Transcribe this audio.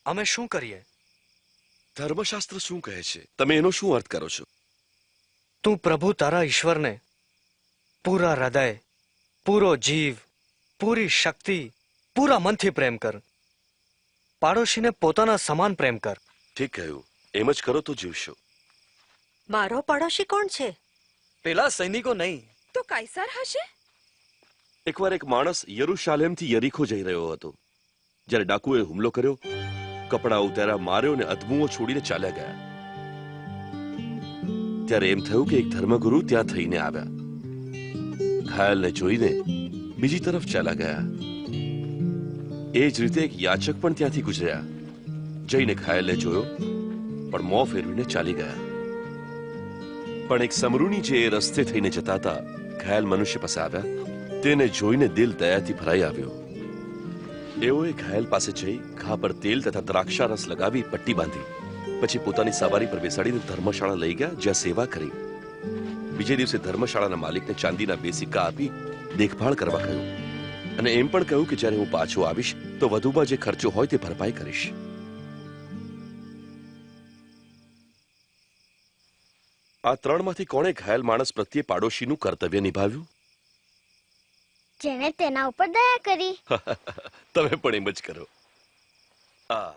અમે શું કરીએ? ધર્મશાસ્ત્ર શું કહે છે? તમે એનો શું અર્થ કરો છો? તું પ્રભુ તારા ઈશ્વરને પૂરા હૃદય, પૂરો જીવ, પૂરી શક્તિ, પૂરા મનથી પ્રેમ કર. પાડોશીને પોતાના સમાન પ્રેમ કર. ઠીક કહ્યું. એમ જ કરો તો જીવશો. મારો પડોશી કોણ છે? પેલા સૈનિકો નહીં. તો કાયસર હશે. એકવાર એક માણસ યરુશાલેમથી યરીખો જઈ રહ્યો હતો. જ્યારે ડાકુએ હુમલો કર્યો, કપડા ઉતાર્યા, માર્યો ને અધમુઓ છોડીને ચાલ્યા ગયા. ત્યારે એમ થયું કે એક ધર્મગુરુ ત્યાં થઈને આવ્યા. ઘાયલને જોઈને બીજી તરફ ચાલ્યા ગયા. એ જ રીતે એક યાચક પણ ત્યાંથી ગુજર્યા. જઈને ઘાયલને જોયો, પણ મોં ફેરવીને ચાલી ગયા. પણ એક સમરૂણી જે એ રસ્તે થઈને જતા હતા, ઘાયલ મનુષ્ય પાસે આવ્યા. તેને જોઈને દિલ દયાથી ભરાઈ આવ્યો. એઓએ ઘાયલ પાસે જઈ ઘા પર તેલ તથા દ્રાક્ષા રસ લગાવી પટ્ટી બાંધી. પછી પોતાની સવારી પર બેસાડીને ધર્મશાળા લઈ ગયા, જ્યાં સેવા કરી. બીજે દિવસે ધર્મશાળાના માલિકને ચાંદીના 2 સિક્કા આપી દેખભાળ કરવા કહ્યું, અને એમ પણ કહ્યું કે જ્યારે હું પાછો આવીશ તો વધુમાં જે ખર્ચો હોય તે ભરપાઈ કરીશ. આ 3માંથી કોણે ઘાયલ માણસ પ્રત્યે પાડોશીનું કર્તવ્ય નિભાવ્યું? જેણે તેના ઉપર દયા કરી. તમે પણ એમ જ કરો. આ